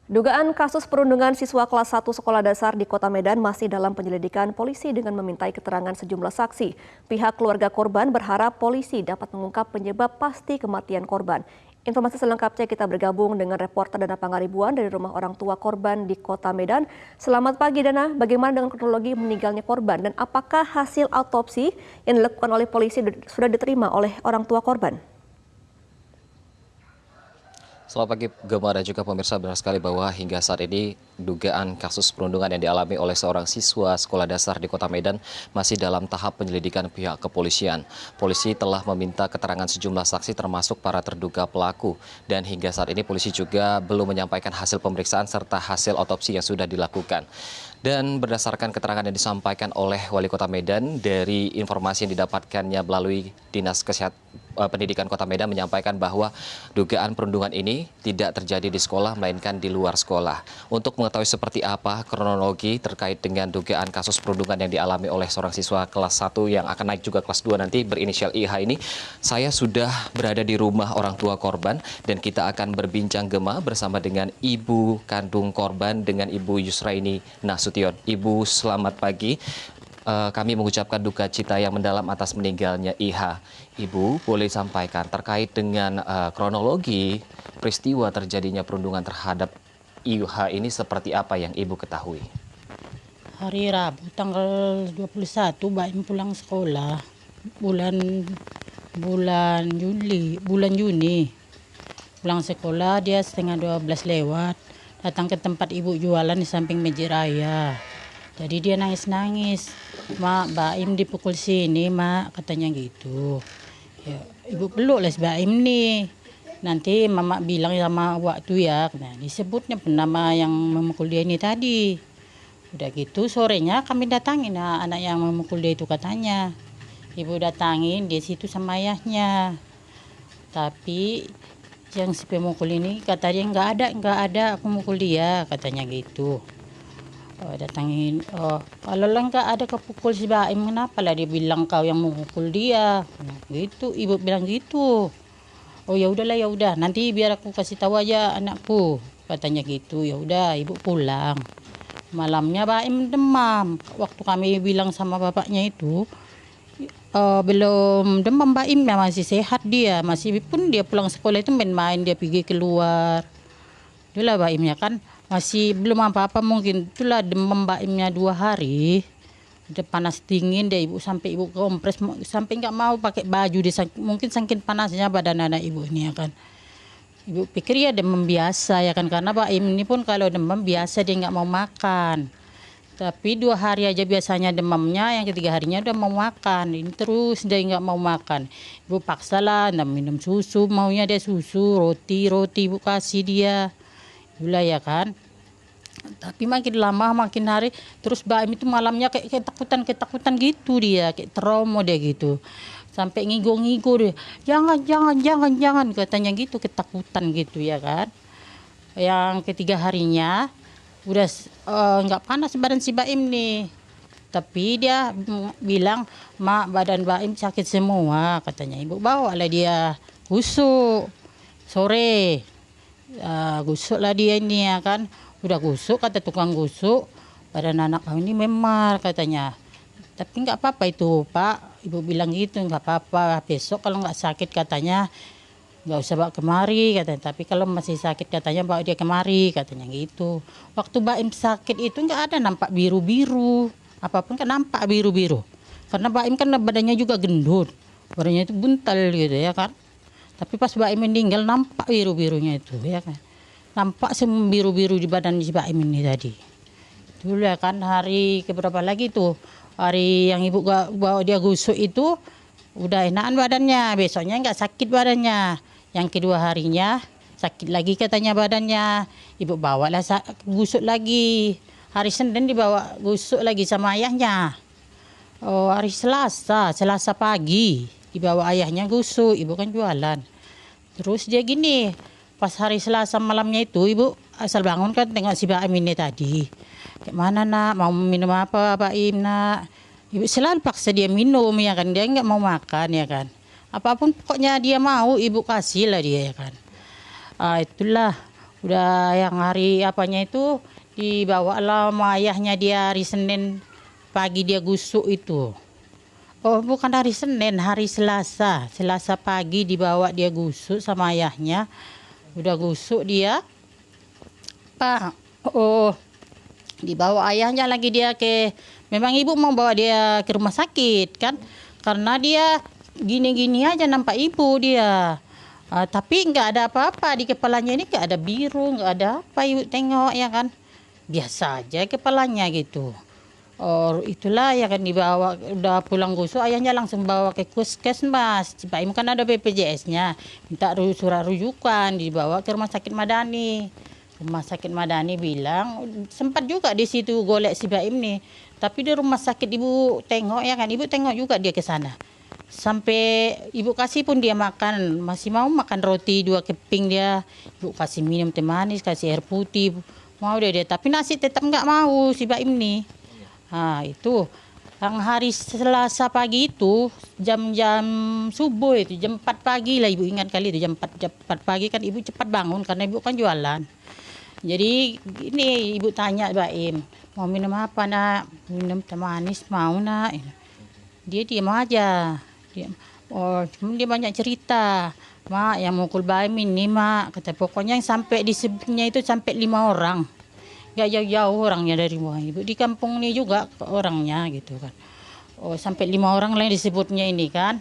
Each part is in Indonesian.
Dugaan kasus perundungan siswa kelas 1 sekolah dasar di Kota Medan masih dalam penyelidikan polisi dengan memintai keterangan sejumlah saksi. Pihak keluarga korban berharap polisi dapat mengungkap penyebab pasti kematian korban. Informasi selengkapnya kita bergabung dengan reporter Dana Pangaribuan dari rumah orang tua korban di Kota Medan. Selamat pagi Dana, bagaimana dengan kronologi meninggalnya korban dan apakah hasil autopsi yang dilakukan oleh polisi sudah diterima oleh orang tua korban? Selamat pagi Gemma dan juga pemirsa, benar sekali bahwa hingga saat ini dugaan kasus perundungan yang dialami oleh seorang siswa sekolah dasar di Kota Medan masih dalam tahap penyelidikan pihak kepolisian. Polisi telah meminta keterangan sejumlah saksi termasuk para terduga pelaku dan hingga saat ini polisi juga belum menyampaikan hasil pemeriksaan serta hasil otopsi yang sudah dilakukan. Dan berdasarkan keterangan yang disampaikan oleh Wali Kota Medan dari informasi yang didapatkannya melalui Dinas Pendidikan Kota Medan menyampaikan bahwa dugaan perundungan ini tidak terjadi di sekolah melainkan di luar sekolah. Untuk mengetahui seperti apa kronologi terkait dengan dugaan kasus perundungan yang dialami oleh seorang siswa kelas 1 yang akan naik juga kelas 2 nanti berinisial IH ini, saya sudah berada di rumah orang tua korban dan kita akan berbincang Gemma bersama dengan ibu kandung korban dengan Ibu Yusraini Nasution. Ibu, selamat pagi. Kami mengucapkan duka cita yang mendalam atas meninggalnya IH. Ibu, boleh sampaikan terkait dengan kronologi peristiwa terjadinya perundungan terhadap IH ini seperti apa yang Ibu ketahui? Hari Rabu tanggal 21 Baim pulang sekolah bulan Juni. Pulang sekolah dia setengah 12 lewat, datang ke tempat ibu jualan di samping Masjid Raya. Jadi dia nangis-nangis, "Mak, Baim dipukul sini, Mak," katanya gitu. Ya, ibu peluk les Baim nih. Nanti Mama bilang sama waktu ya, nah, disebutnya nama yang memukul dia ini tadi. Udah gitu sorenya kami datangin anak yang memukul dia itu katanya. Ibu datangin di situ sama ayahnya. Tapi yang si pemukul ini katanya nggak ada aku mukul dia katanya gitu. Datangin, kalau nggak ada kepukul si Baim kenapa lah dia bilang kau yang memukul dia, gitu ibu bilang gitu. Oh ya udahlah, ya udah nanti biar aku kasih tahu aja anakku katanya gitu. Ya udah ibu pulang. Malamnya Baim demam. Waktu kami bilang sama bapaknya itu belum demam, Baimnya masih sehat, dia masih pun dia pulang sekolah itu main-main, dia pergi keluar. Itulah Baimnya kan masih belum apa-apa, mungkin itulah demam Baimnya 2 hari. Udah panas dingin deh ibu, sampai ibu kompres sampai nggak mau pakai baju dia, mungkin saking panasnya badan anak ibu ini ya kan. Ibu pikir ya demam biasa ya kan, karena Baim ini pun kalau demam biasa dia nggak mau makan. Tapi 2 hari aja biasanya demamnya, yang ketiga harinya udah mau makan. Ini terus dia nggak mau makan. Ibu paksalah minum susu, maunya dia susu, roti ibu kasih dia. Gula ya kan. Tapi makin lama makin hari terus Baim itu malamnya kayak ketakutan gitu dia, kayak trauma dia gitu. Sampai ngigo deh. Jangan katanya gitu, ketakutan gitu ya kan. Yang ketiga harinya udah nggak panas badan si Baim nih. Tapi dia bilang, "Mak, badan Baim sakit semua," katanya. Ibu bawa lah dia gusuk sore. Gusuk lah dia ini ya kan. Udah gusuk, kata tukang gusuk, badan anak kami ini memar katanya. Tapi nggak apa-apa itu Pak, ibu bilang gitu, nggak apa-apa. Besok kalau nggak sakit katanya nggak usah bawa kemari katanya. Tapi kalau masih sakit katanya bawa dia kemari katanya gitu. Waktu Baim sakit itu nggak ada nampak biru-biru, apapun kan nampak biru-biru. Karena Baim kan badannya juga gendut, badannya itu buntal gitu ya kan. Tapi pas Baim meninggal nampak biru-birunya itu ya kan. Nampak semua biru-biru di badan si Baim ini tadi. Dulu ya kan hari keberapa lagi tuh, hari yang ibu bawa dia gusuk itu udah enakan badannya, besoknya nggak sakit badannya. Yang kedua harinya sakit lagi katanya badannya. Ibu bawalah gusuk lagi. Hari Senin dibawa gusuk lagi sama ayahnya. Hari Selasa pagi dibawa ayahnya gusuk, ibu kan jualan. Terus dia gini, pas hari Selasa malamnya itu ibu asal bangun kan tengok si Baim ini tadi. Kayak mana nak, mau minum apa Baim nak? Ibu selalu paksa dia minum ya kan, dia nggak mau makan ya kan. Apapun pokoknya dia mau ibu kasih lah dia ya kan. Itulah Udah yang hari apanya itu dibawa lah sama ayahnya dia hari Senin pagi dia gusuk itu. Oh bukan hari Senin, hari Selasa. Selasa pagi dibawa dia gusuk sama ayahnya. Udah gusuk dia. Pak, oh dibawa ayahnya lagi dia ke, memang ibu mau bawa dia ke rumah sakit kan, karena dia gini-gini aja nampak ibu dia. Tapi nggak ada apa-apa di kepalanya ini, nggak ada biru, nggak ada apa ibu tengok ya kan, biasa aja kepalanya gitu. Oh itulah ya kan dibawa, udah pulang gusuk ayahnya langsung bawa ke puskesmas. Cipaim kan ada BPJS-nya, minta surat rujukan dibawa ke rumah sakit Madani. Rumah sakit Madani bilang sempat juga di situ golek si Baim nih. Tapi di rumah sakit ibu tengok ya kan, ibu tengok juga dia ke sana. Sampai ibu kasih pun dia makan, masih mau makan roti 2 keping dia. Ibu kasih minum teh manis, kasih air putih. Mau dia, tapi nasi tetap nggak mau si Baim nih. Itu yang hari Selasa pagi itu jam-jam subuh itu jam 4 pagi lah ibu ingat kali itu jam 4 pagi kan ibu cepat bangun karena ibu kan jualan. Jadi ini ibu tanya Baim, mau minum apa nak? Minum teh manis mau nak? Dia diam aja. Dia banyak cerita. Mak yang mukul Baim ini mak, kata pokoknya yang sampai disebutnya itu sampai 5 orang. Gak jauh-jauh orangnya dari rumah ibu. Di kampung ini juga orangnya gitu kan. Oh sampai 5 orang lah disebutnya ini kan.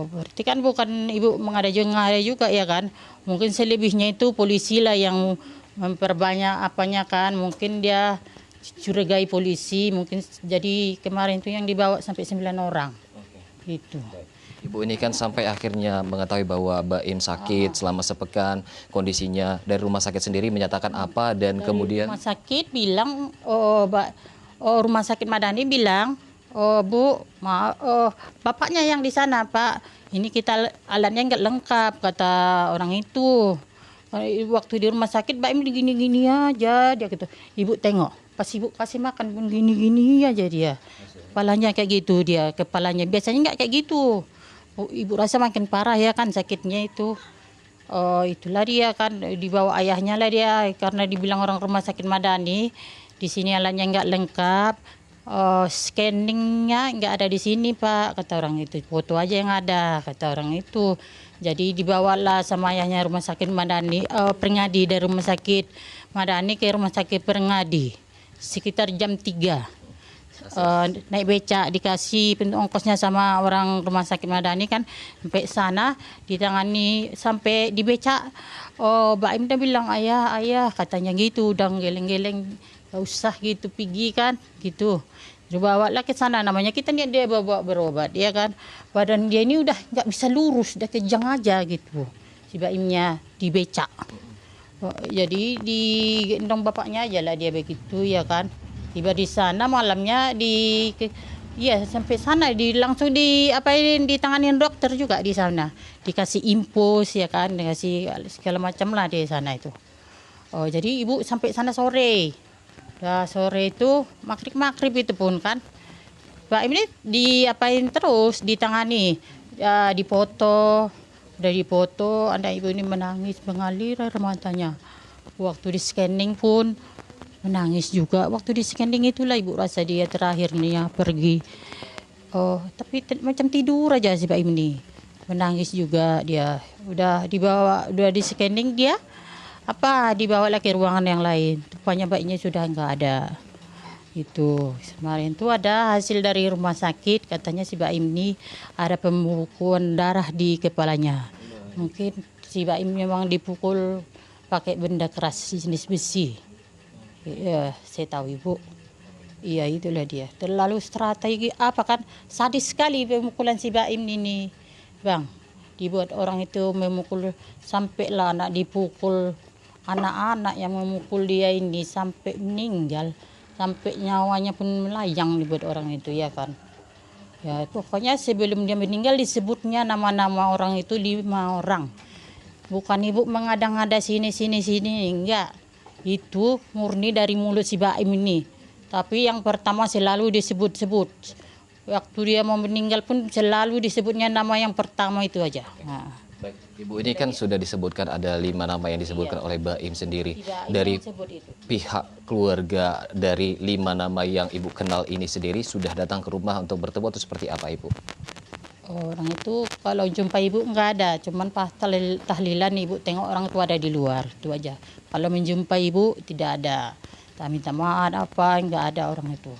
Berarti kan bukan ibu mengada juga ya kan. Mungkin selebihnya itu polisi lah yang memperbanyak apanya kan. Mungkin dia curigai polisi. Mungkin jadi kemarin itu yang dibawa sampai 9 orang. Gitu. Ibu ini kan sampai akhirnya mengetahui bahwa Baim sakit selama sepekan, kondisinya dari rumah sakit sendiri menyatakan apa dan dari kemudian rumah sakit bilang, rumah sakit Madani bilang, Bu, bapaknya yang di sana Pak, ini kita alatnya nggak lengkap kata orang itu. Waktu di rumah sakit Baim gini-gini aja dia gitu. Ibu tengok, pas ibu kasih makan pun gini-gini aja dia. Kepalanya kayak gitu dia, kepalanya biasanya nggak kayak gitu. Ibu rasa makin parah ya kan sakitnya itu. Itulah dia kan dibawa ayahnya lah dia karena dibilang orang rumah sakit Madani di sini alatnya nggak lengkap, scanningnya nggak ada di sini Pak kata orang itu, foto aja yang ada kata orang itu. Jadi dibawalah sama ayahnya rumah sakit Madani, Perngadi, dari rumah sakit Madani ke rumah sakit Perngadi sekitar jam 3. Naik becak dikasih pintu ongkosnya sama orang rumah sakit Madani kan, sampai sana ditangani sampai di becak. Baim dia bilang ayah katanya gitu, udah geleng-geleng gak usah gitu pergi kan gitu. Dibawa lah ke sana, namanya kita niat dia bawa berobat ya kan. Badan dia ini udah nggak bisa lurus, udah kejang aja gitu. Si Baimnya di becak. Jadi digendong bapaknya aja lah dia begitu ya kan. Tiba di sana malamnya sampai sana langsung ditanganin dokter juga di sana. Dikasih infus ya kan, dikasih segala macam lah di sana itu. Jadi ibu sampai sana sore. Sore itu maghrib itu pun kan. Pak ini terus ditangani, dipoto, dari foto ada ibu ini menangis mengalir air matanya. Waktu di scanning pun menangis juga. Waktu di scanning itulah ibu rasa dia terakhirnya pergi. Tapi macam tidur aja si Baim ini. Menangis juga dia. Udah di scanning dia. Dibawa lagi ke ruangan yang lain. Rupanya bayinya sudah nggak ada. Itu kemarin tuh ada hasil dari rumah sakit, katanya si Baim ini ada pembekuan darah di kepalanya. Mungkin si Baim memang dipukul pakai benda keras jenis besi. Iya, saya tahu ibu. Iya itulah dia. Terlalu strategi kan sadis sekali pemukulan si Baim ini, bang. Dibuat orang itu memukul sampailah anak dipukul, anak-anak yang memukul dia ini sampai meninggal, sampai nyawanya pun melayang dibuat orang itu ya kan. Ya pokoknya sebelum dia meninggal disebutnya nama-nama orang itu 5 orang. Bukan ibu mengada-ngada sini enggak. Itu murni dari mulut si Baim ini. Tapi yang pertama selalu disebut-sebut. Waktu dia mau meninggal pun selalu disebutnya nama yang pertama itu aja. Baik, Ibu, ini kan sudah disebutkan ada 5 nama yang disebutkan oleh Baim sendiri. Dari pihak keluarga dari 5 nama yang Ibu kenal ini sendiri sudah datang ke rumah untuk bertemu atau seperti apa, Ibu? Orang itu kalau jumpa ibu nggak ada, cuman pas tahlilan ibu tengok orang tua ada di luar, itu aja. Kalau menjumpai ibu tidak ada, tak minta maaf apa, nggak ada orang itu.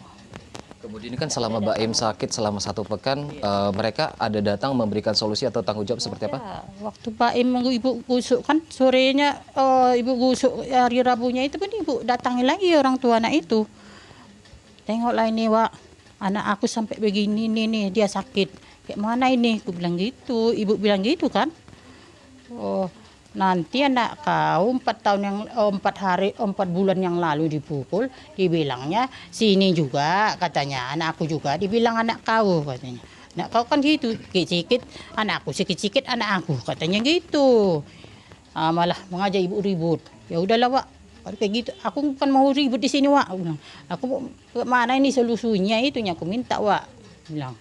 Kemudian kan selama Baim sakit selama 1 pekan, mereka ada datang memberikan solusi atau tanggung jawab seperti apa? Ya, waktu Pak Im ibu gusuk kan sorenya, ibu gusuk hari Rabunya itu pun ibu datangi lagi orang tua anak itu. Tengoklah ini Wak, anak aku sampai begini nih dia sakit. Kayak mana ini? Aku bilang gitu, ibu bilang gitu kan. Oh, nanti anak kau 4 bulan yang lalu dipukul, dibilangnya sini juga katanya, anak aku juga dibilang anak kau katanya. Anak kau kan gitu, sikit-sikit anakku, sikit-sikit anak aku katanya gitu. Malah mengajak ibu ribut. Ya udahlah Wak, kalau kayak gitu aku bukan mau ribut di sini Wak. Aku bilang, aku mana ini solusinya itunya aku minta Wak. Bilang.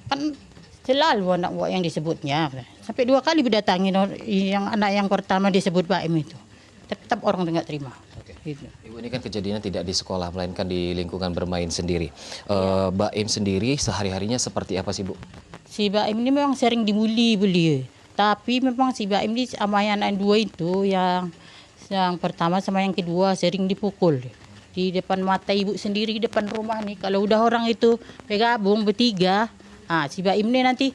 Kan selalu anak Wak yang disebutnya. Sampai 2 kali berdatangi yang anak yang pertama disebut Baim itu. Tetap orang nggak terima. Oke. Gitu. Ibu, ini kan kejadiannya tidak di sekolah, melainkan di lingkungan bermain sendiri. Baim sendiri sehari-harinya seperti apa sih, Bu? Si Baim ini memang sering dibully. Tapi memang si Baim ini sama yang anak 2 itu yang pertama sama yang kedua sering dipukul. Di depan mata ibu sendiri, di depan rumah nih. Kalau udah orang itu bergabung bertiga, si Baim ini nanti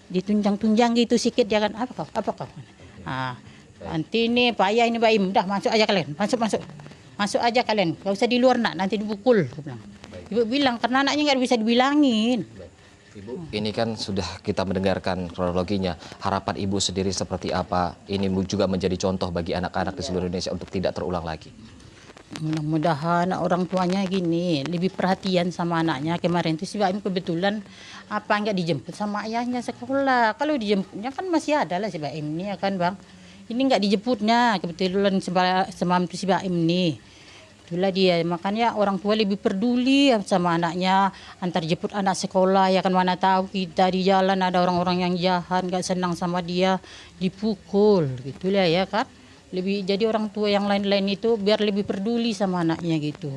ditunjang-tunjang gitu sikit ya kan, apa kau? Nanti ini payah ini Baim, udah masuk aja kalian, masuk aja kalian, gak usah di luar nanti dipukul. Ibu bilang karena anaknya nggak bisa dibilangin. Ibu, ini kan sudah kita mendengarkan kronologinya. Harapan Ibu sendiri seperti apa? Ini juga menjadi contoh bagi anak-anak di seluruh Indonesia untuk tidak terulang lagi. Mudah-mudahan orang tuanya gini lebih perhatian sama anaknya. Kemarin tuh si Baim kebetulan nggak dijemput sama ayahnya sekolah. Kalau dijemputnya kan masih ada lah si Baim ini ya kan Bang. Ini nggak dijemputnya kebetulan semalam tuh si Baim ini. Itulah dia, makanya orang tua lebih peduli sama anaknya, antar jemput anak sekolah ya kan, mana tahu kita di jalan ada orang-orang yang jahat nggak senang sama dia dipukul gitulah ya kan. Lebih jadi orang tua yang lain-lain itu biar lebih peduli sama anaknya gitu.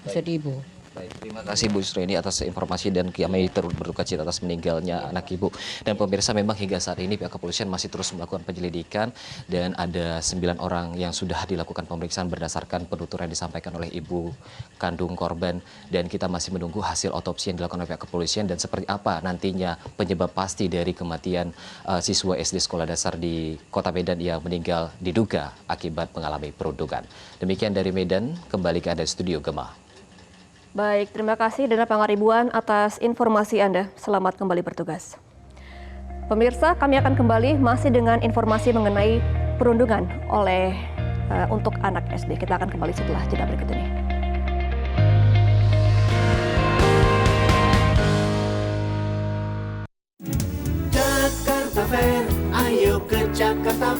Maksud ibu. Baik, terima kasih Bu Yusriani atas informasi dan kami turut berduka cita atas meninggalnya anak Ibu. Dan pemirsa, memang hingga saat ini pihak kepolisian masih terus melakukan penyelidikan dan ada 9 orang yang sudah dilakukan pemeriksaan berdasarkan penuturan yang disampaikan oleh ibu kandung korban, dan kita masih menunggu hasil otopsi yang dilakukan oleh pihak kepolisian dan seperti apa nantinya penyebab pasti dari kematian siswa SD sekolah dasar di Kota Medan yang meninggal diduga akibat mengalami perundungan. Demikian dari Medan, kembali ke Anda studio Gema. Baik, terima kasih Dana Pangaribuan atas informasi Anda. Selamat kembali bertugas. Pemirsa, kami akan kembali masih dengan informasi mengenai perundungan untuk anak SD. Kita akan kembali setelah jeda berikut ini. Jakarta Fair, ayo ke Jakarta